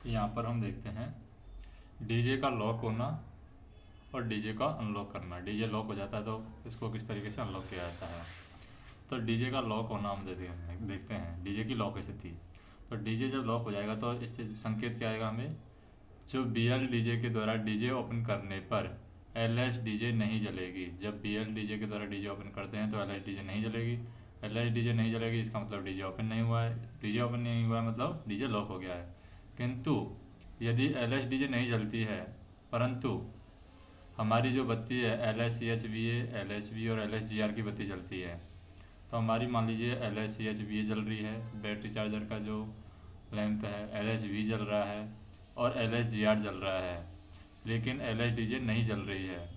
यहाँ पर हम देखते हैं डीजे का लॉक होना और डीजे का अनलॉक करना। डीजे लॉक हो जाता है तो इसको किस तरीके से अनलॉक किया जाता है। तो डीजे का लॉक होना हम देखते हैं डीजे की लॉक स्थिति। तो डीजे जब लॉक हो जाएगा तो इस संकेत क्या आएगा हमें, जो बी एल डीजे के द्वारा डीजे ओपन करने पर एल एच डीजे नहीं जलेगी। जब बी एल डीजे के द्वारा डीजे ओपन करते हैं तो एल एच डीजे नहीं जलेगी। एल एच डीजे नहीं जलेगी इसका मतलब डीजे ओपन नहीं हुआ है। डीजे ओपन नहीं हुआ है मतलब डीजे लॉक हो गया है। किंतु यदि एल एच डीजे नहीं जलती है परंतु हमारी जो बत्ती है L H C H B A, L H B और एल एच जी आर की बत्ती जलती है। तो हमारी मान लीजिए L H C H B A जल रही है, बैटरी चार्जर का जो लैंप है, एल एच वी जल रहा है और एल एच जी आर जल रहा है, लेकिन एल एच डी जे नहीं जल रही है।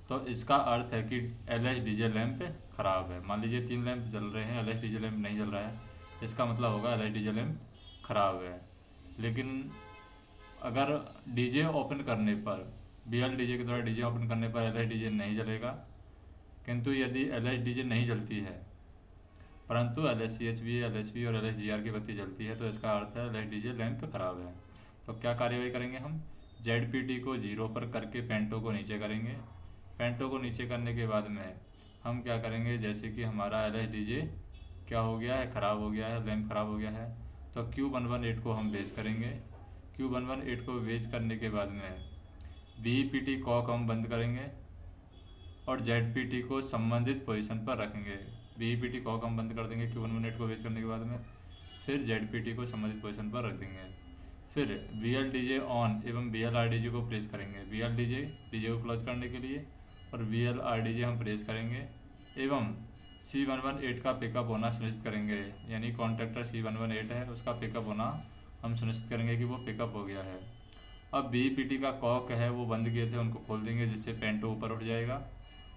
तो इसका अर्थ है कि L H D J lamp ख़राब है। मान लीजिए 3 लैंप जल रहे हैं, L H D J lamp नहीं जल रहा है, इसका मतलब होगा L H D J lamp ख़राब है। लेकिन अगर डीजे ओपन करने पर बी एल डीजे के द्वारा डीजे ओपन करने पर एल एच डी जे नहीं जलेगा। किंतु यदि एल एच डी जे नहीं जलती है परंतु L H C H B, L H B और एल एच जी आर की बत्ती जलती है तो इसका अर्थ है L H D J lamp ख़राब है। तो क्या कार्यवाही करेंगे हम, जेड पी टी को 0 पर करके पेंटो को नीचे करेंगे। पेंटो को नीचे करने के बाद में हम क्या करेंगे, जैसे कि हमारा एल एच डी जे क्या हो गया है, ख़राब हो गया है, लैंप ख़राब हो गया है, तो Q118 को हम बेच करेंगे। Q118 को बेच करने के बाद में बी पी टी कॉक हम बंद करेंगे और जेड पी टी को संबंधित पोजीशन पर रखेंगे। बी पी टी कॉक हम बंद कर देंगे Q118 को बेच करने के बाद में, फिर जेड पी टी को संबंधित पोजीशन पर रख देंगे। फिर B L D J on एवं B L R D J को प्रेस करेंगे। बी एल डी जे को क्लोज करने के लिए और B L R D J हम प्रेस करेंगे एवं C118 का पिकअप होना सुनिश्चित करेंगे। यानी कॉन्ट्रैक्टर C118 है उसका पिकअप होना हम सुनिश्चित करेंगे कि वो पिकअप हो गया है। अब बी पी टी का कॉक है वो बंद किए थे उनको खोल देंगे जिससे पेंटो ऊपर उठ जाएगा।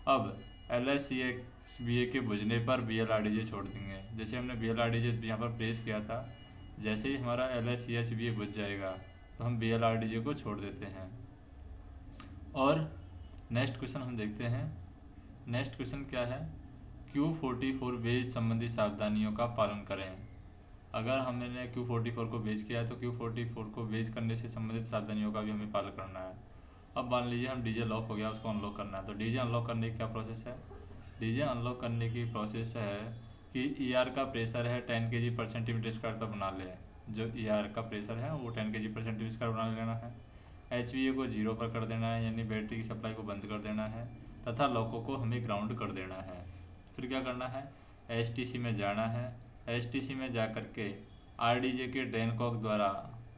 अब L H C X B A के बुझने पर B L R D J छोड़ देंगे। जैसे हमने B L R D J यहाँ पर प्रेस किया था, जैसे ही हमारा L H C H B A बुझ जाएगा तो हम B L R D J को छोड़ देते हैं। और नेक्स्ट क्वेश्चन हम देखते हैं। नेक्स्ट क्वेश्चन क्या है, Q44 बेज संबंधी सावधानियों का पालन करें। अगर हमने Q44 को बेच किया है तो Q44 को बेच करने से संबंधित सावधानियों का भी हमें पालन करना है। अब मान लीजिए हम डीजे लॉक हो गया, उसको अनलॉक करना है। तो डीजे अनलॉक करने की क्या प्रोसेस है, डीजे अनलॉक करने की प्रोसेस है कि ER का प्रेशर है 10 kg पर सेंटीमीटर स्क्वायर तक बना लें। जो ER का प्रेशर है वो 10 kg पर सेंटीमीटर स्क्वायर बना लेना है। HVA को 0 पर कर देना है, यानी बैटरी की सप्लाई को बंद कर देना है तथा लॉकों को हमें ग्राउंड कर देना है। फिर क्या करना है, STC में जाना है। STC में जा कर के RDJ के ड्रेन कॉक द्वारा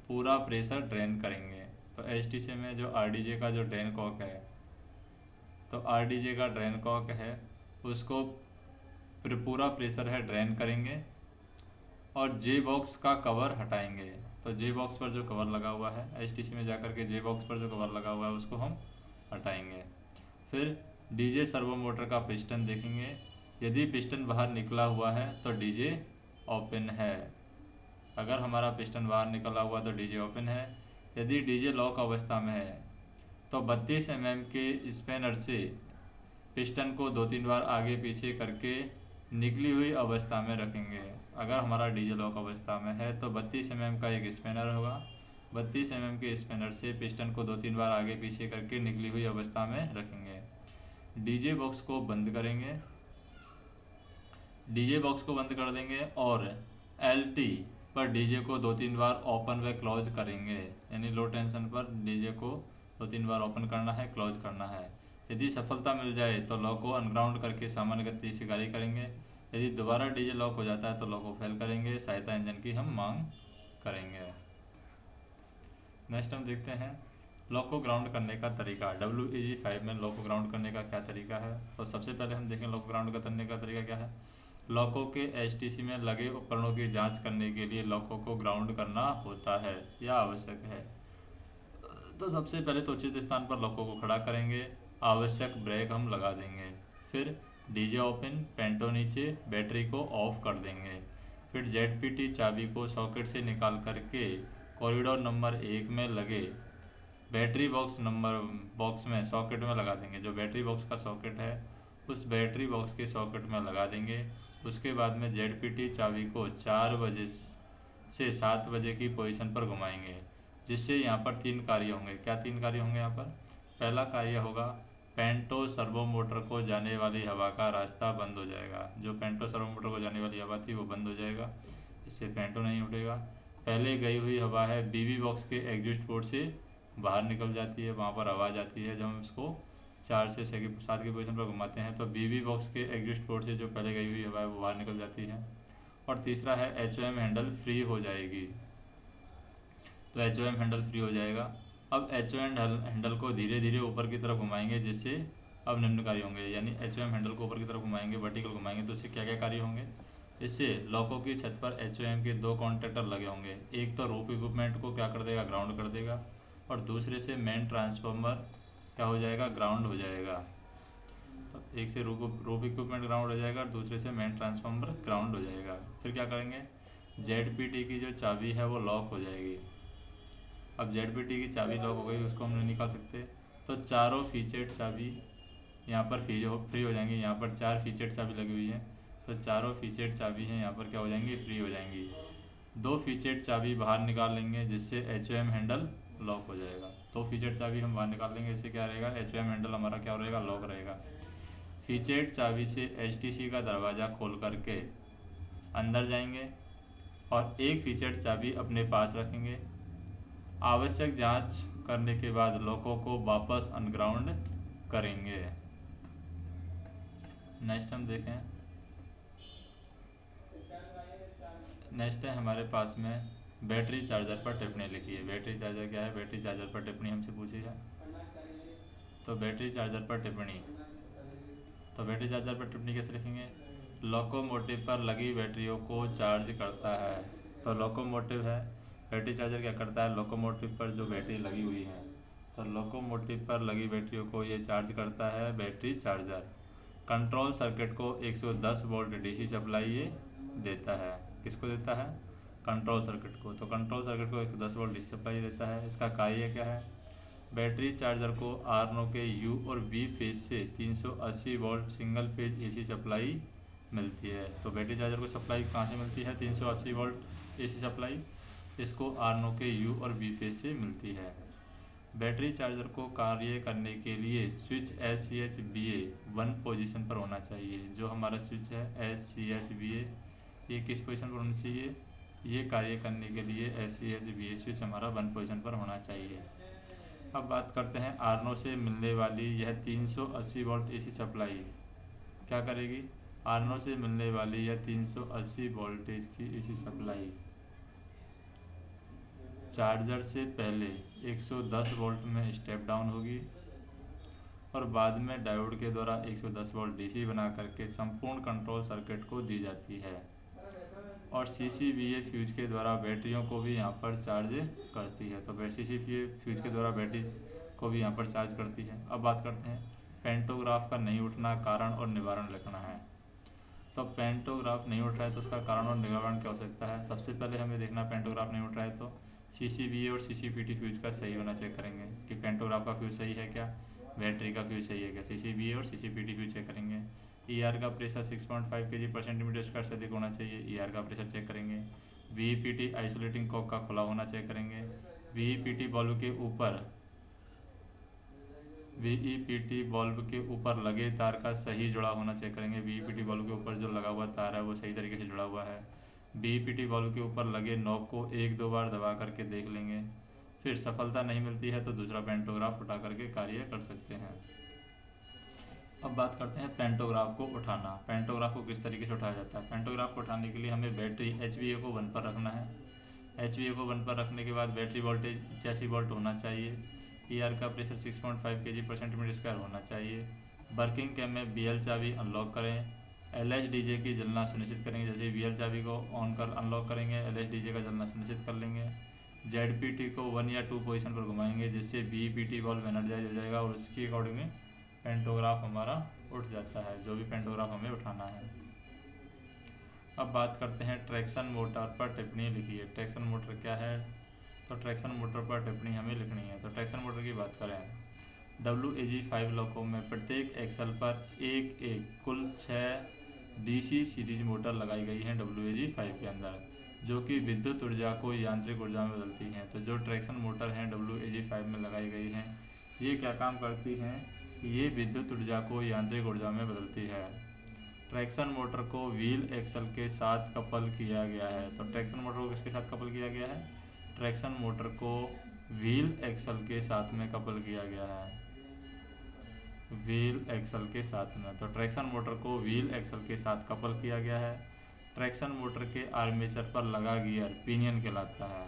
पूरा प्रेशर ड्रेन करेंगे। तो STC में जो RDJ का जो ड्रेन कॉक है, तो RDJ का ड्रेन कॉक है उसको पूरा प्रेशर है ड्रेन करेंगे और जे बॉक्स का कवर हटाएंगे। तो जे बॉक्स पर जो कवर लगा हुआ है, STC में जाकर के जे बॉक्स पर जो कवर लगा हुआ है उसको हम हटाएंगे। फिर डीजे सर्वो मोटर का पिस्टन देखेंगे। यदि पिस्टन बाहर निकला हुआ है तो डीजे ओपन है। अगर हमारा पिस्टन बाहर निकला हुआ तो डीजे ओपन है। यदि डीजे लॉक अवस्था में है तो 32 mm के स्पैनर से पिस्टन को 2-3 बार आगे पीछे करके निकली हुई अवस्था में रखेंगे। अगर हमारा डीजे लॉक अवस्था में है तो 32 mm का एक स्पैनर होगा। 32 mm के स्पैनर से पिस्टन को 2-3 बार आगे पीछे करके निकली हुई अवस्था में रखेंगे। डीजे बॉक्स को बंद करेंगे, डीजे बॉक्स को बंद कर देंगे और LT पर डीजे को 2-3 बार ओपन व क्लोज करेंगे। यानी लो टेंशन पर डीजे को 2-3 बार ओपन करना है, क्लोज करना है। यदि सफलता मिल जाए तो लॉक को अनग्राउंड करके सामान्य गति से गाड़ी करेंगे। यदि दोबारा डीजे लॉक हो जाता है तो लॉक को फेल करेंगे, सहायता इंजन की हम मांग करेंगे। नेक्स्ट हम देखते हैं लॉक को ग्राउंड करने का तरीका। WEG5 में लॉक को ग्राउंड करने का क्या तरीका है। तो सबसे पहले हम देखें लॉक को ग्राउंड करने का तरीका क्या है। लॉकों के STC में लगे उपकरणों की जांच करने के लिए लॉकों को ग्राउंड करना होता है या आवश्यक है। तो सबसे पहले तो उचित स्थान पर लॉकों को खड़ा करेंगे, आवश्यक ब्रेक हम लगा देंगे। फिर डीजे ओपन, पेंटो नीचे, बैटरी को ऑफ कर देंगे। फिर ZPT चाबी को सॉकेट से निकाल करके कॉरिडोर नंबर 1 में लगे बैटरी बॉक्स में सॉकेट में लगा देंगे। जो बैटरी बॉक्स का सॉकेट है उस बैटरी बॉक्स के सॉकेट में लगा देंगे। उसके बाद में ZPT चाबी को 4 बजे से 7 बजे की पोजीशन पर घुमाएंगे। जिससे यहाँ पर 3 कार्य होंगे। क्या 3 कार्य होंगे यहाँ पर? पहला कार्य होगा पेंटो सर्वो मोटर को जाने वाली हवा का रास्ता बंद हो जाएगा। जो पेंटो सर्वो मोटर को जाने वाली हवा थी वो बंद हो जाएगा, इससे पेंटो नहीं उठेगा। पहले गई हुई हवा है बीबी बॉक्स के एग्जिस्ट पोर्ट से बाहर निकल जाती है, वहाँ पर आवाज़ आती है। जब हम इसको 4 से 7 की पोजीशन पर घुमाते हैं तो बीबी बॉक्स के एग्जिस्ट पोर्ट से जो पहले गई हुई हवा है वो बाहर निकल जाती है। और तीसरा है HOM हैंडल फ्री हो जाएगी, तो HOM हैंडल फ्री हो जाएगा। अब HOM हैंडल को धीरे धीरे ऊपर की तरफ घुमाएंगे, जिससे अब निम्न कार्य होंगे। यानी HOM हैंडल को ऊपर की तरफ घुमाएंगे, वर्टिकल घुमाएंगे, तो इससे क्या क्या कार्य होंगे? इससे लॉकों की छत पर HOM के 2 कॉन्टैक्टर लगे होंगे। एक तो रूफ इक्विपमेंट को क्या कर देगा? ग्राउंड कर देगा, और दूसरे से मेन ट्रांसफार्मर क्या हो जाएगा? ग्राउंड हो जाएगा। तो एक से रूफ इक्विपमेंट ग्राउंड हो जाएगा और दूसरे से मेन ट्रांसफार्मर ग्राउंड हो जाएगा। फिर क्या करेंगे? ZPT की जो चाबी है वो लॉक हो जाएगी। अब ZPT की चाबी लॉक हो गई, उसको हम नहीं निकाल सकते, तो चारों फीचर्ड चाबी यहाँ पर फ्री हो जाएंगी। यहाँ पर 4 फीचर्ड चाबी लगी हुई है, तो चारों फीचर्ड चाबी हैं यहाँ पर क्या हो जाएंगी? फ्री हो जाएंगी। 2 फीचर्ड चाबी बाहर निकाल लेंगे, जिससे HOM हैंडल लॉक हो जाएगा। 2 फीचर्ड चाबी हम बाहर निकाल लेंगे, इससे क्या रहेगा? HOM हैंडल हमारा क्या रहेगा? लॉक रहेगा। फीचर्ड चाबी से HTC का दरवाज़ा खोल करके अंदर जाएंगे और एक फीचर्ड चाबी अपने पास रखेंगे। आवश्यक जांच करने के बाद लॉकों को वापस अनग्राउंड करेंगे। नेक्स्ट हम देखें, नेक्स्ट है हमारे पास में बैटरी चार्जर पर टिप्पणी लिखी है। बैटरी चार्जर क्या है? बैटरी चार्जर पर टिप्पणी हमसे पूछी है, तो बैटरी चार्जर पर टिप्पणी, तो बैटरी चार्जर पर टिप्पणी कैसे लिखेंगे? लोकोमोटिव पर लगी बैटरियों को चार्ज करता है। तो लोकोमोटिव है, बैटरी चार्जर क्या करता है? लोकोमोटिव पर जो बैटरी लगी हुई है, तो लोकोमोटिव पर लगी बैटरियों को ये चार्ज करता है बैटरी चार्जर। कंट्रोल सर्किट को 110 वोल्ट DC सप्लाई ये देता है। किसको देता है? कंट्रोल सर्किट को। तो कंट्रोल सर्किट को 110 वोल्ट DC सप्लाई देता है। इसका कार्य क्या है? बैटरी चार्जर को आर्नो के U और V फेज से 380 volt single phase AC supply मिलती है। तो बैटरी चार्जर को सप्लाई कहाँ से मिलती है? 380 वोल्ट AC सप्लाई इसको आर्नो के U और V फेज से मिलती है। बैटरी चार्जर को कार्य करने के लिए स्विच SCHBA 1 पोजीशन पर होना चाहिए। जो हमारा स्विच है SCHBA ये किस पोजीशन पर होना चाहिए? ये कार्य करने के लिए SCHBA स्विच हमारा 1 पोजीशन पर होना चाहिए। अब बात करते हैं आर्नो से मिलने वाली यह 380 वोल्ट AC सप्लाई क्या करेगी? आर्नो से मिलने वाली यह 380 वोल्टेज की AC सप्लाई चार्जर से पहले 110 वोल्ट में स्टेप डाउन होगी और बाद में डायोड के द्वारा 110 वोल्ट DC बना करके संपूर्ण कंट्रोल सर्किट को दी जाती है और CCBA फ्यूज के द्वारा बैटरियों को भी यहाँ पर चार्ज करती है। तो CCBA फ्यूज के द्वारा बैटरी को भी यहाँ पर चार्ज करती है। अब बात करते हैं पेंटोग्राफ का नहीं उठना, कारण और निवारण लिखना है। तो पेंटोग्राफ नहीं उठ रहा है तो उसका कारण और निवारण क्या हो सकता है? सबसे पहले हमें देखना पेंटोग्राफ नहीं उठ रहा है तो CCBA और CCPT फ्यूज का सही होना चेक करेंगे कि पेंटोग्राफ का फ्यूज सही है क्या, बैटरी का फ्यूज सही है क्या। CCBA और CCPT फ्यूज चेक करेंगे। ER का प्रेशर 6.5 kg/cm² से अधिक होना चाहिए, ER का प्रेशर चेक करेंगे। VEPT आइसोलेटिंग कॉक का खुला होना चेक करेंगे। VEPT बल्ब के ऊपर लगे तार का सही जुड़ा होना चेक करेंगे। VEPT बल्ब के ऊपर जो लगा हुआ तार है वो सही तरीके से जुड़ा हुआ है। VEPT बल्ब के ऊपर लगे नॉब को 1-2 बार दबा करके देख लेंगे। फिर सफलता नहीं मिलती है तो दूसरा पेंटोग्राफ उठा करके कार्य कर सकते हैं। अब बात करते हैं पेंटोग्राफ को उठाना। पेंटोग्राफ को किस तरीके से उठाया जाता है? पेंटोग्राफ को उठाने के लिए हमें बैटरी HVA को 1 पर रखना है। HVA को 1 पर रखने के बाद बैटरी वोल्टेज 85 वोल्ट होना चाहिए। ER का प्रेशर 6.5 kg/cm² होना चाहिए। वर्किंग कैम में BL चाबी अनलॉक करें। LSDJ की जलना सुनिश्चित करेंगे। जैसे BL चाबी को ऑन कर अनलॉक करेंगे LSDJ का जलना सुनिश्चित कर लेंगे। ZPT को 1 या 2 पोजीशन पर घुमाएंगे जिससे VEPT बल्ब एनर्जाइज हो जाएगा और उसकी अकॉर्डिंग में पेंटोग्राफ हमारा उठ जाता है, जो भी पेंटोग्राफ हमें उठाना है। अब बात करते हैं ट्रैक्शन मोटर पर टिप्पणी लिखिए। ट्रैक्शन मोटर क्या है? तो ट्रैक्शन मोटर पर टिप्पणी हमें लिखनी है। तो ट्रैक्शन मोटर की बात करें WAG5 लॉकों में प्रत्येक एक्सल पर एक कुल 6 DC सीरीज मोटर लगाई गई हैं WAG5 के अंदर। जो कि विद्युत ऊर्जा को यांत्रिक ऊर्जा में बदलती हैं। तो जो ट्रैक्शन मोटर हैं WAG5 में लगाई गई हैं, ये क्या काम करती हैं, ये विद्युत ऊर्जा को यांत्रिक ऊर्जा में बदलती है। ट्रैक्शन मोटर को व्हील एक्सल के साथ कपल किया गया है। तो ट्रैक्शन मोटर को किसके साथ कपल किया गया है, ट्रैक्शन मोटर को व्हील एक्सल के साथ में कपल किया गया है, व्हील एक्सल के साथ में। तो ट्रैक्शन मोटर को व्हील एक्सल के साथ कपल किया गया है। ट्रैक्शन मोटर के आर्मेचर पर लगा गियर पिनियन कहलाता है।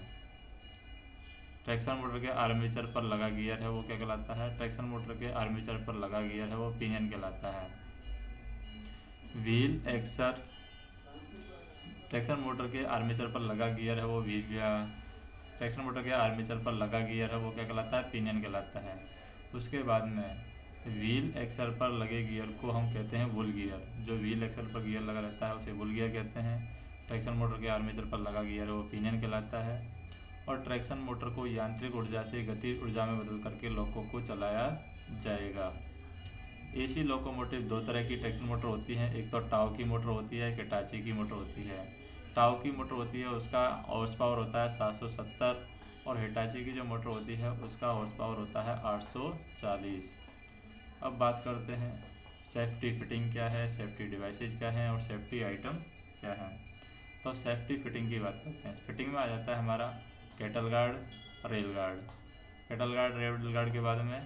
ट्रैक्शन मोटर के आर्मेचर पर लगा गियर है वो क्या कहलाता है, ट्रैक्शन मोटर के आर्मेचर पर लगा गियर है वो पिनियन कहलाता है। व्हील एक्सल, ट्रैक्शन मोटर के आर्मेचर पर लगा गियर है वो ट्रैक्शन मोटर के आर्मेचर पर लगा गियर है वो क्या कहलाता है, पिनियन कहलाता है। उसके बाद में व्हील एक्सल पर लगे गियर को हम कहते हैं वुल गियर। जो व्हील एक्सल पर गियर लगा रहता है उसे वुल गियर कहते हैं। ट्रैक्शन मोटर के आर्मेचर पर लगा गियर है वो पिनियन कहलाता है। और ट्रैक्शन मोटर को यांत्रिक ऊर्जा से गति ऊर्जा में बदल करके लोको को चलाया जाएगा। एसी लोकोमोटिव दो तरह की ट्रैक्शन मोटर होती हैं, एक तो टाउ की मोटर होती है, एक हिटाची की मोटर होती है। टाउ की मोटर होती है उसका हॉर्स पावर होता है 770 और हिटाची की जो मोटर होती है उसका हॉर्स पावर होता है 840। अब बात करते हैं सेफ्टी फिटिंग क्या है, सेफ्टी डिवाइसेज क्या हैं और सेफ्टी आइटम क्या हैं। तो सेफ्टी फिटिंग की बात करते हैं। फिटिंग में आ जाता है हमारा cattle guard, rail guard. Cattle guard, rail guard के बाद में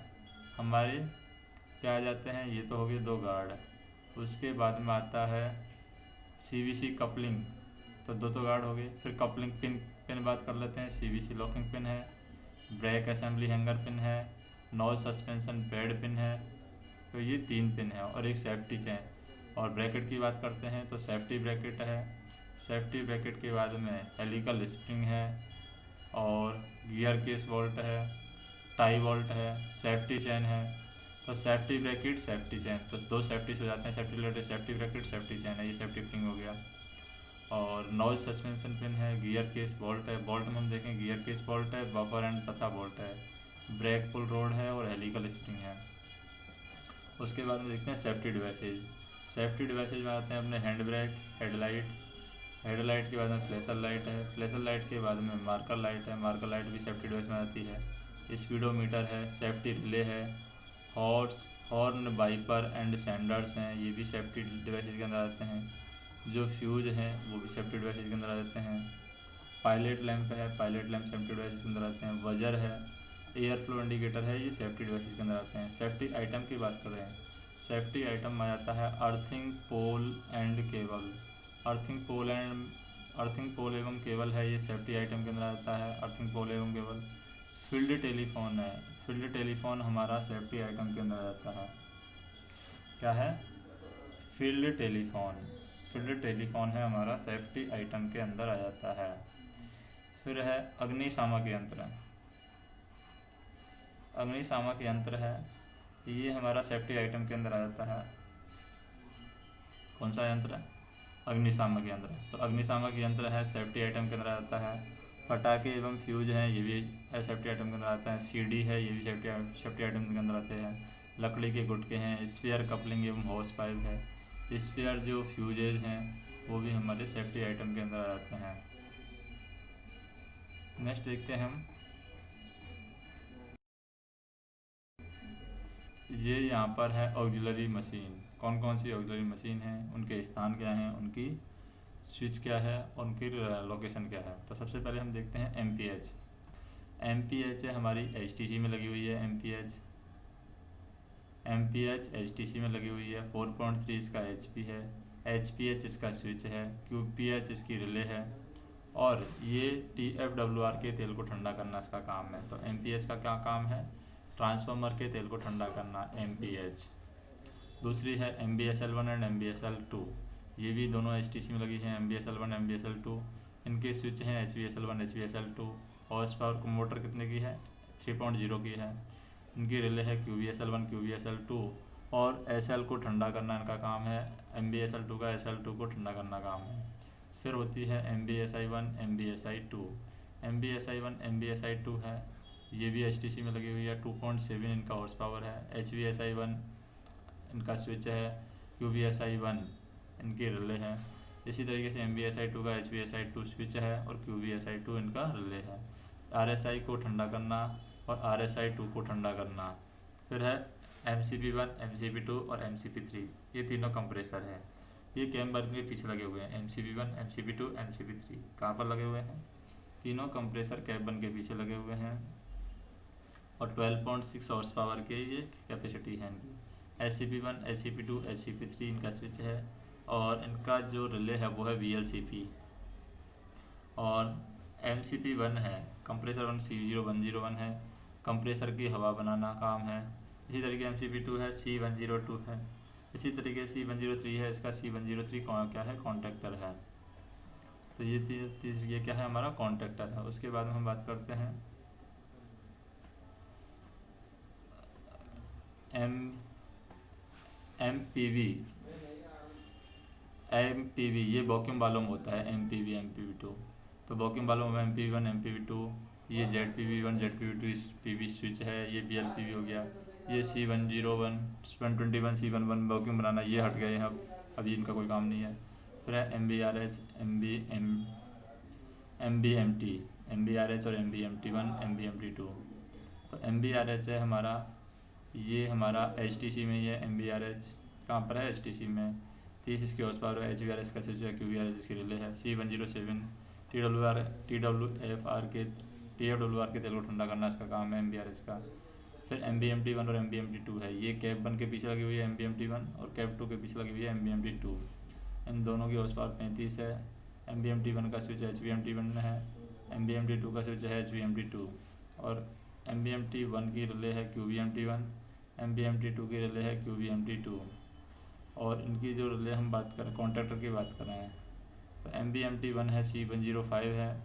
हमारे क्या आ जाते हैं, ये तो हो गए दो गार्ड। उसके बाद में आता है CVC कपलिंग, तो दो गार्ड हो गए। फिर कपलिंग पिन पिन बात कर लेते हैं। CVC लॉकिंग पिन है, ब्रेक असेंबली हैंगर पिन है, नॉल सस्पेंशन पैड पिन है। तो ये 3 पिन है और एक सेफ्टी चेन। और ब्रैकेट की बात करते हैं तो सेफ्टी ब्रैकेट है। सेफ्टी ब्रैकेट के बाद में हेलिकल स्प्रिंग है और गियर केस बोल्ट है, टाई बोल्ट है, सेफ्टी चेन है। तो सेफ्टी ब्रैकेट, सेफ्टी चेन, तो 2 सेफ्टी हो जाते हैं safety related, safety bracket, safety chain है, ये सेफ्टी फिटिंग हो गया। और नॉल सस्पेंशन पिन है, गियर केस बोल्ट है, बोल्ट में हम देखें गियर केस बोल्ट है, बफर एंड तथा बोल्ट है, ब्रेक पुल रोड है और हेलिकल स्प्रिंग है। उसके बाद में देखते हैं सेफ्टी डिवाइसेज। सेफ्टी डिवाइसेज में आते हैं अपने हैंड ब्रेक, हेडलाइट, हेडलाइट के बाद में फ्लैशर लाइट है, फ्लैशर लाइट के बाद में मार्कर लाइट है, मार्कर लाइट भी सेफ्टी डिवाइस में आती है। स्पीडोमीटर है, सेफ्टी रिले है, हॉर्न, वाइपर एंड सेंडर्स हैं, ये भी सेफ्टी डिवाइसेज के अंदर आते हैं। जो फ्यूज हैं वो भी सेफ्टी डिवाइसेज के अंदर आ जाते हैं। पायलट लैंप है, पायलट लैंप सेफ्टी डिवाइसेज के अंदर आते हैं। वजर है, एयर फ्लो इंडिकेटर है, ये सेफ्टी डिवाइसेज के अंदर आते हैं। सेफ्टी आइटम की बात करें, सेफ्टी आइटम आ जाता है earthing pole and cable. Earthing pole एवं केबल है, ये सेफ्टी आइटम के अंदर आता है, अर्थिंग पोल एवं केबल। फील्ड टेलीफोन है, फील्ड टेलीफोन हमारा सेफ्टी आइटम के अंदर आ जाता है। क्या है, फील्ड टेलीफोन, फील्ड टेलीफोन है हमारा सेफ्टी आइटम के अंदर आ जाता है। फिर है अग्निशामक यंत्र। अग्निशामक यंत्र है, ये हमारा सेफ्टी आइटम के अंदर आ जाता है। कौन सा यंत्र है, अग्निशामक यंत्र। तो अग्निशामक यंत्र है सेफ्टी आइटम के अंदर आ जाता है। पटाखे एवं फ्यूज हैं, ये भी सेफ्टी आइटम के अंदर आते हैं। CD है, ये भी सेफ्टी आइटम के अंदर आते हैं। लकड़ी के गुटके हैं, स्पेयर कपलिंग एवं हॉर्स पाइप है। स्पेयर जो फ्यूजेज हैं वो भी हमारे सेफ्टी आइटम के अंदर आ जाते हैं। नेक्स्ट देखते हैं हम, ये यहाँ पर है ऑक्सिलरी मशीन। कौन कौन सी ऑक्सिलरी मशीन है, उनके स्थान क्या हैं, उनकी स्विच क्या है और उनकी लोकेशन क्या है। तो सबसे पहले हम देखते हैं MPH। MPH है हमारी HTC में लगी हुई है। MPH HTC में लगी हुई है। 4.3 इसका HP है, HPH इसका स्विच है, QPH इसकी रिले है और ये TFWR के तेल को ठंडा करना इसका काम है। तो MPH का क्या काम है, ट्रांसफार्मर के तेल को ठंडा करना, MPH। दूसरी है MBSL1 एंड MBSL2, ये भी दोनों HTC में लगी हैं, MBSL1 MBSL2। इनके स्विच हैं HVSL1 HVSL2। Horse power motor कितने की है, 3.0 की है। इनकी रिले है QVSL1 QVSL2 और SL को ठंडा करना इनका काम है। MBSL2 का SL2 को ठंडा करना काम है। फिर होती है MBSI1 MBSI2। MBSI1 MBSI2 है, ये भी HTC में लगी हुई है। 2.7 इनका हॉर्स पावर है। HVSI1 इनका स्विच है, QVSI1 इनकी रिले हैं। इसी तरीके से MBSI2 का HBSI2 स्विच है और QBSI2 इनका रिले है। RSI को ठंडा करना और RSI2 को ठंडा करना। फिर है MCP1, MCP2 और MCP3, ये तीनों कंप्रेसर है। ये कैम बर्न के पीछे लगे हुए हैं। MCP1, MCP2, MCP3 कहाँ पर लगे हुए हैं? तीनों कंप्रेसर कैम बर्न के पीछे लगे हुए हैं और 12.6 हॉर्स पावर के ये कैपेसिटी है इनकी। SCP1, SCP2, SCP3 इनका स्विच है और इनका जो रिले है वो है VLCP। और MCP1 है कंप्रेसर 1 C0101 है, कंप्रेसर की हवा बनाना काम है। इसी तरीके MCP2 है C102 है। इसी तरीके C103 है, इसका C103 क्या है? कॉन्ट्रैक्टर है। तो ये क्या है? हमारा कॉन्ट्रैक्टर है। उसके बाद में हम बात करते हैं MPV, ये वॉक्यूम वाल्व होता है MPV2। तो वॉक्यूम वाल्व में MPV1, MPV2, ये ZPV1, ZPV2 PV स्विच है, ये BLPV हो गया। ये C101, 121, C11 वॉक्यूम बनाना, ये हट गए हैं अभी इनका कोई काम नहीं है। फिर है MBRH, MBMT और MBMT1, MBMT2। तो MBRH है हमारा, ये हमारा HTC में ही है। MBRH कहाँ पर है? HTC में। 30 इसकी हॉर्स पावर है। HVRH का स्विच है, QVRH इसके रिले है। C107 TWR के तेल को ठंडा करना इसका काम है MBRH का। फिर MBMT1 और MBMT2 है, ये कैप 1 के पीछे लगी हुई है MBMT1 और कैप 2 के पीछे लगी हुई है MBMT2। इन दोनों की हॉर्स पावर 35 है। MBMT1 का स्विच HBMT1 है, MBMT2 का स्विच है HBMT2 और MBMT1 की रिले है QBMT1, MBMT2 की रिले है QBMT2। और इनकी जो रिले हम बात करें, कॉन्ट्रैक्टर की बात कर रहे हैं, तो MBMT1 है C105 है,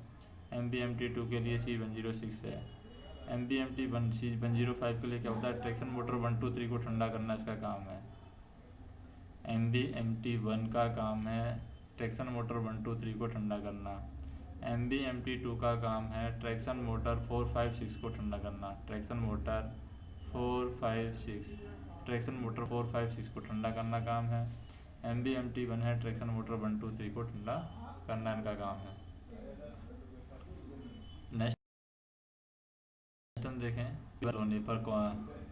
MBMT2 के लिए C106 है। MBMT1 C105 के लिए क्या होता है? ट्रैक्शन मोटर 1, 2, 3 को ठंडा करना इसका काम है। MBMT1 का काम है ट्रैक्शन मोटर 1, 2, 3 को ठंडा करना। MBMT2 का काम है ट्रैक्शन मोटर 4, 5, 6 को ठंडा करना। ट्रैक्शन मोटर 4, 5, 6 को ठंडा करना काम है। MBMT1 है ट्रैक्शन मोटर 1, 2, 3 को ठंडा करना इनका काम है। नेक्स्ट हम देखें फेल होने पर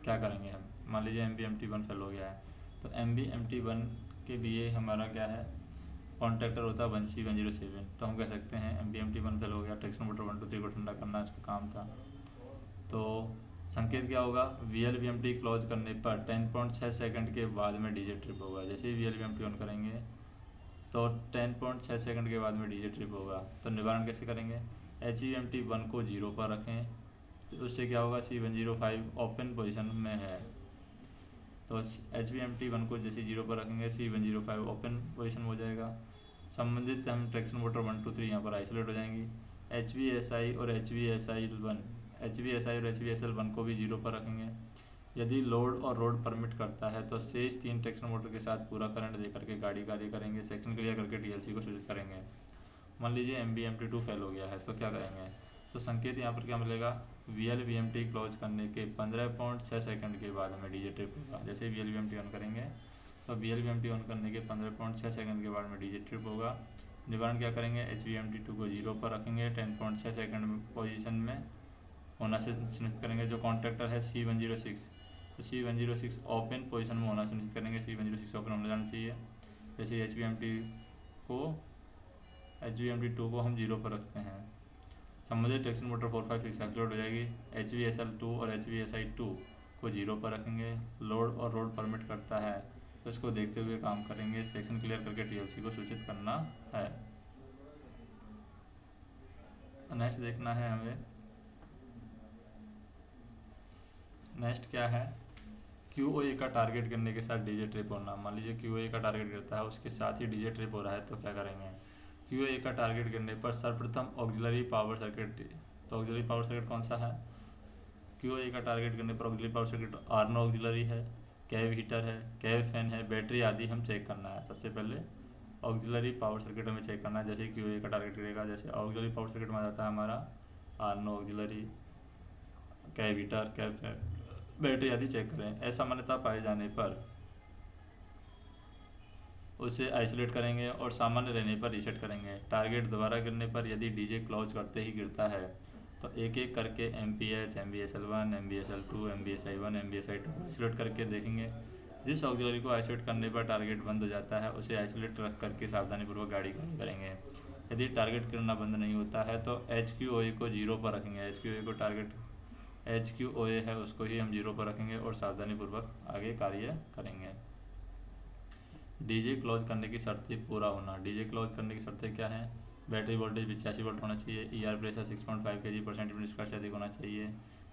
क्या करेंगे हम। मान लीजिए MBMT1 फेल हो गया है, तो MBMT1 के लिए हमारा क्या है? कॉन्ट्रैक्टर होता है 1C107। तो हम कह सकते हैं MBMT1 फेल हो गया, ट्रैक्शन मोटर 1, 2, 3 को ठंडा करना इसका काम था। तो संकेत क्या होगा? VLVMT क्लोज करने पर 10.6 सेकंड के बाद में डीजे ट्रिप होगा। जैसे ही VLVMT ऑन करेंगे तो 10.6 सेकंड के बाद में डीजे ट्रिप होगा। तो निवारण कैसे करेंगे? HVMT1 को 0 पर रखें, तो उससे क्या होगा? C105 ओपन पोजीशन में है, तो HVMT1 को जैसे 0 पर रखेंगे C105 ओपन पोजीशन हो जाएगा। संबंधित हम ट्रैक्शन मोटर 1, 2, 3 यहाँ पर आइसोलेट हो जाएंगी। HVSI और HVSL1 को भी 0 पर रखेंगे। यदि लोड और रोड परमिट करता है तो शेष 3 ट्रैक्शन मोटर के साथ पूरा करंट दे करके गाड़ी कार्य करेंगे, सेक्शन क्लियर करके TLC को सूचित करेंगे। मान लीजिए MBMT2 फेल हो गया है, तो क्या करेंगे? तो संकेत यहाँ पर क्या मिलेगा? VLVMT क्लोज करने के 15.6 सेकंड के बाद में डीजे ट्रिप होगा। जैसे VLVMT ऑन करेंगे तो VLVMT ऑन करने के 15.6 सेकंड के बाद में डीजे ट्रिप होगा। निवारण क्या करेंगे? HVMT2 को 0 पर रखेंगे, 10.6 सेकंड पोजीशन में होना से सुनिश्चित करेंगे। जो कॉन्ट्रैक्टर है C106, तो C106 ओपन पोजीशन में होना सुनिश्चित करेंगे। C106 ओपन होना जाना चाहिए। जैसे HVMT2 को हम 0 पर रखते हैं, संबंधित ट्रैक्शन मोटर 4, 5, 6 एक्टिवेट हो जाएगी। HVSL2 और HVSI2 को 0 पर रखेंगे। लोड और रोड परमिट करता है तो इसको देखते हुए काम करेंगे, सेक्शन क्लियर करके TLC को सूचित करना है। नेक्स्ट देखना है हमें, नेक्स्ट क्या है? QoA का टारगेट करने के साथ डीजे ट्रिप होना। मान लीजिए QoA का टारगेट करता है, उसके साथ ही डीजे ट्रिप हो रहा है, तो क्या करेंगे? QoA का टारगेट करने पर सर्वप्रथम ऑक्सिलरी पावर सर्किट, तो ऑक्सिलरी पावर सर्किट कौन सा है? QoA का टारगेट करने पर ऑक्सिलरी पावर सर्किट आर्नो ऑक्सिलरी है, कैव हीटर है, कैव फैन है, बैटरी आदि हम चेक करना है। सबसे पहले ऑक्सिलरी पावर सर्किट हमें चेक करना है। जैसे QoA का टारगेट करेगा, जैसे ऑक्सिलरी पावर सर्किट में आ जाता है हमारा ARNO auxiliary, cab heater, cab fan, battery आदि चेक करें। असामान्यता पाए जाने पर उसे आइसोलेट करेंगे और सामान्य रहने पर रीसेट करेंगे। टारगेट दोबारा गिरने पर यदि डीजे क्लोज करते ही गिरता है तो एक एक करके MPH, MBSL1, MBSL2, MBSI1, MBSI2 isolate करके देखेंगे। जिस ऑक्सिलरी को आइसोलेट करने पर टारगेट बंद हो जाता है उसे आइसोलेट रख करके सावधानीपूर्वक गाड़ी खड़ी करेंगे। यदि टारगेट गिरना बंद नहीं होता है तो HQOA को 0 पर रखेंगे। HQOA को टारगेट HQOA है उसको ही हम 0 पर रखेंगे और सावधानीपूर्वक आगे कार्य करेंगे। डीजे क्लोज करने की शर्तें पूरा होना। डीजे क्लोज करने की शर्तें क्या हैं? बैटरी वोल्टेज 85 वोल्ट होना चाहिए। ER प्रेशर 6.5 kg/cm² से अधिक होना चाहिए।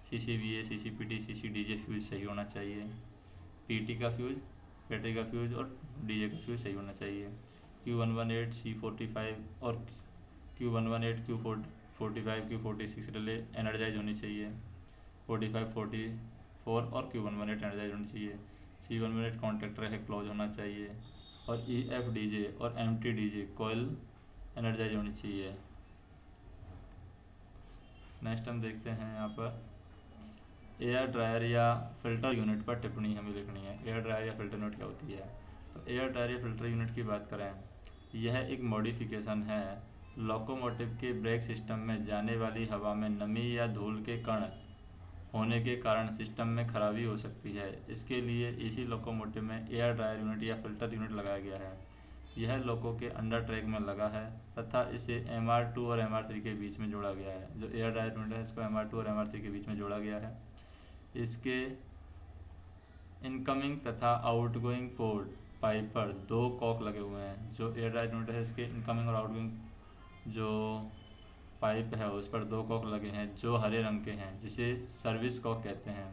CCVA, CCPT, CCDJ फ्यूज सही होना चाहिए। PT का फ्यूज, बैटरी का फ्यूज और डीजे का फ्यूज सही होना चाहिए। Q118, C45 और Q118, Q45, Q46 relay energise होनी चाहिए। 45, 44 और Q118 एनर्जाइज होनी चाहिए। C118 कॉन्टैक्टर है क्लोज होना चाहिए और EFDJ और MTDJ कॉइल एनर्जाइज होनी चाहिए। नेक्स्ट हम देखते हैं यहाँ पर एयर ड्रायर या फिल्टर यूनिट पर टिप्पणी हमें लिखनी है। एयर ड्रायर या फिल्टर यूनिट क्या होती है? तो एयर ड्रायर या फिल्टर यूनिट की बात करें, यह एक मॉडिफिकेशन है लोकोमोटिव के ब्रेक सिस्टम में जाने वाली हवा में नमी या धूल के कण होने के कारण सिस्टम में खराबी हो सकती है। इसके लिए इसी लोकोमोटिव में एयर ड्रायर यूनिट या फिल्टर यूनिट लगाया गया है। यह लोको के अंडर ट्रैक में लगा है तथा इसे MR2 और MR3 के बीच में जोड़ा गया है। जो एयर ड्रायर यूनिट है इसको MR2 और MR3 के बीच में जोड़ा गया है। इसके इनकमिंग तथा आउटगोइंग पोर्ट पाइप पर 2 कॉक लगे हुए हैं। जो एयर ड्रायर यूनिट है इसके इनकमिंग और आउटगोइंग जो पाइप है उस पर 2 कॉक लगे हैं जो हरे रंग के हैं, जिसे सर्विस कॉक कहते हैं।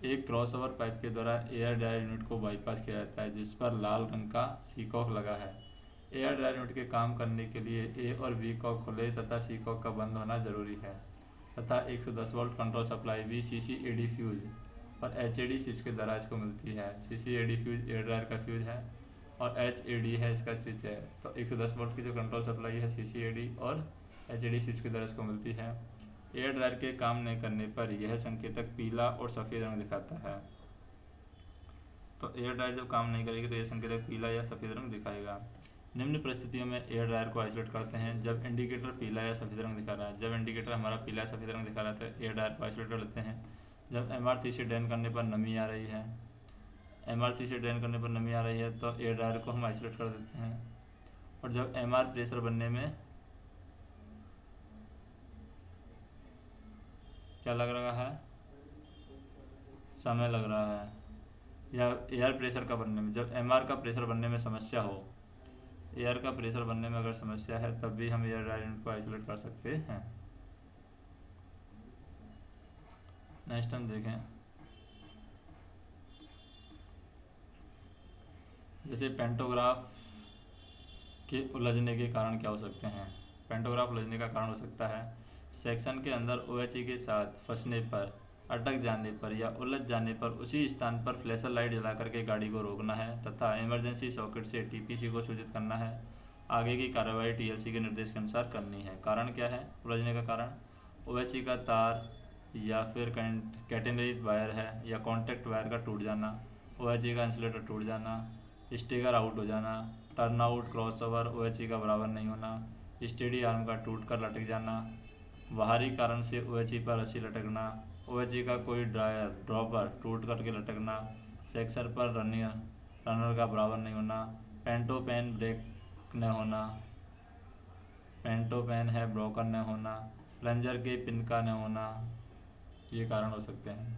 एक क्रॉसओवर पाइप के द्वारा एयर ड्रायर यूनिट को बाईपास किया जाता है जिस पर लाल रंग का सी कॉक लगा है। एयर ड्रायर यूनिट के काम करने के लिए A और B कॉक खुले तथा C कॉक का बंद होना जरूरी है तथा 110 वोल्ट कंट्रोल सप्लाई भी CCAD फ्यूज और HAD स्विच के द्वारा इसको मिलती है। CCAD फ्यूज एयर ड्रायर का फ्यूज है और HAD है इसका स्विच है। तो 110 वोल्ट की जो कंट्रोल सप्लाई है CCAD और HAD स्विच के द्वारा इसको मिलती है। एयर ड्रायर के काम नहीं करने पर यह संकेतक पीला और सफ़ेद रंग दिखाता है। तो एयर ड्रायर जब काम नहीं करेगी तो यह संकेतक पीला या सफ़ेद रंग दिखाएगा। निम्न परिस्थितियों में एयर ड्रायर को आइसोलेट करते हैं। जब इंडिकेटर पीला या सफ़ेद रंग दिखा रहा है, जब इंडिकेटर हमारा पीला या सफ़ेद रंग दिखा रहा है तो एयर ड्रायर को आइसोलेट कर लेते हैं। जब MR3 से ड्रेन करने पर नमी आ रही है, MR3 से ड्रेन करने पर नमी आ रही है तो एयर ड्रायर को हम आइसोलेट कर देते हैं। और जब MR प्रेशर बनने में क्या लग रहा है, समय लग रहा है, या एयर प्रेशर का बनने में, जब MR का प्रेशर बनने में समस्या हो, एयर का प्रेशर बनने में अगर समस्या है तब भी हम एयर ड्रायर यूनिट को आइसोलेट कर सकते हैं। नेक्स्ट हम देखें, जैसे पेंटोग्राफ के उलझने के कारण क्या हो सकते हैं। पेंटोग्राफ उलझने का कारण हो सकता है सेक्शन के अंदर OHE के साथ फंसने पर, अटक जाने पर या उलझ जाने पर उसी स्थान पर फ्लैशर लाइट जला करके गाड़ी को रोकना है तथा इमरजेंसी सॉकेट से TPC को सूचित करना है। आगे की कार्रवाई TLC के निर्देश के अनुसार करनी है। कारण क्या है उलझने का कारण? OHE का तार या फिर कैटेनरी वायर है या कॉन्टैक्ट वायर का टूट जाना, OHE का इंसुलेटर टूट जाना, स्टिकर आउट हो जाना, टर्न आउट क्रॉसओवर OHE का बराबर नहीं होना, स्टेडी आर्म का टूट कर लटक जाना, बाहरी कारण से OHE पर रस्सी लटकना, OHE का कोई ड्रॉपर टूट करके लटकना, सेक्शन पर रनर का बराबर नहीं होना, पेंटो पेन ब्रेक न होना, पेंटो पेन है ब्रोकन न होना, प्लंजर के पिन का न होना, ये कारण हो सकते हैं।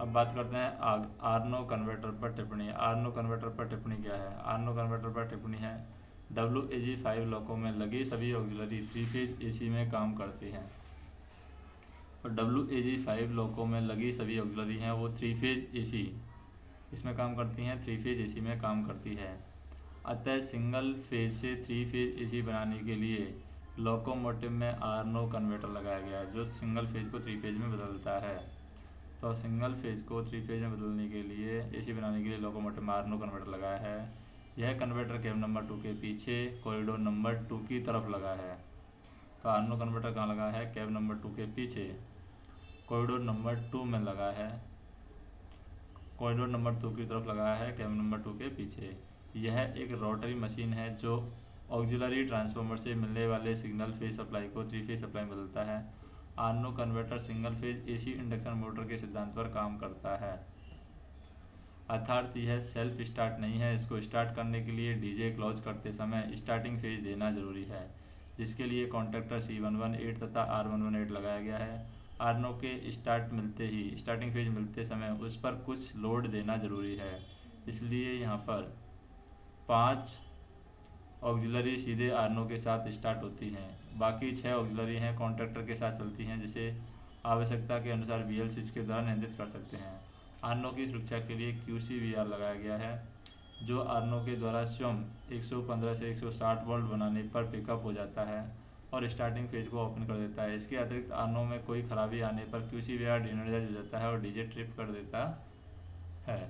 अब बात करते हैं आर्नो कन्वर्टर पर टिप्पणी। आर्नो कन्वर्टर पर टिप्पणी क्या है? आर्नो कन्वर्टर पर टिप्पणी है WAG5 लोको में लगी सभी ऑक्सिलरी 3 फेज AC में काम करती हैं। और WAG5 लोको में लगी सभी ऑक्सिलरी हैं वो 3 फेज AC इसमें काम करती हैं, 3 फेज AC में काम करती है। अतः सिंगल फेज से 3 फेज AC बनाने के लिए लोकोमोटिव में आर्नो कन्वर्टर लगाया गया है जो सिंगल फेज को 3 फेज में बदलता है। तो सिंगल फेज को 3 फेज में बदलने के लिए AC बनाने के लिए लोकोमोटिव में आर्नो कन्वर्टर लगाया है। यह कन्वर्टर कैब नंबर 2 के पीछे कॉरिडोर नंबर 2 की तरफ लगा है। तो आर्नो कन्वर्टर कहाँ लगा है? कैब नंबर 2 के पीछे कॉरिडोर नंबर 2 में लगा है, कॉरिडोर नंबर 2 की तरफ लगा है कैब नंबर 2 के पीछे। यह एक रोटरी मशीन है जो ऑक्सिलरी ट्रांसफार्मर से मिलने वाले सिग्नल फेज सप्लाई को 3 फेज सप्लाई में बदलता है। आर्नो converter single phase AC induction motor के सिद्धांत पर काम करता है, अर्थात यह सेल्फ स्टार्ट नहीं है। इसको स्टार्ट करने के लिए डीजे क्लोज करते समय स्टार्टिंग फेज देना जरूरी है, जिसके लिए कॉन्टैक्टर C118 तथा R118 लगाया गया है। आर्नो के स्टार्टिंग फेज मिलते समय उस पर कुछ लोड देना जरूरी है, इसलिए यहाँ पर 5 ऑक्सिलरी सीधे आर्नो के साथ स्टार्ट होती हैं, बाकी 6 ऑक्सिलरी हैं कॉन्टैक्टर के साथ चलती हैं, जिसे आवश्यकता के अनुसार VL स्विच के द्वारा नियंत्रित कर सकते हैं। आर्नो की सुरक्षा के लिए QCVR लगाया गया है, जो आर्नो के द्वारा स्वयं 115 से 160 वोल्ट बनाने पर पिकअप हो जाता है और स्टार्टिंग फेज को ओपन कर देता है। इसके अतिरिक्त आर्नो में कोई खराबी आने पर QCVR डीएनर्जाइज हो जाता है और डीजे ट्रिप कर देता है।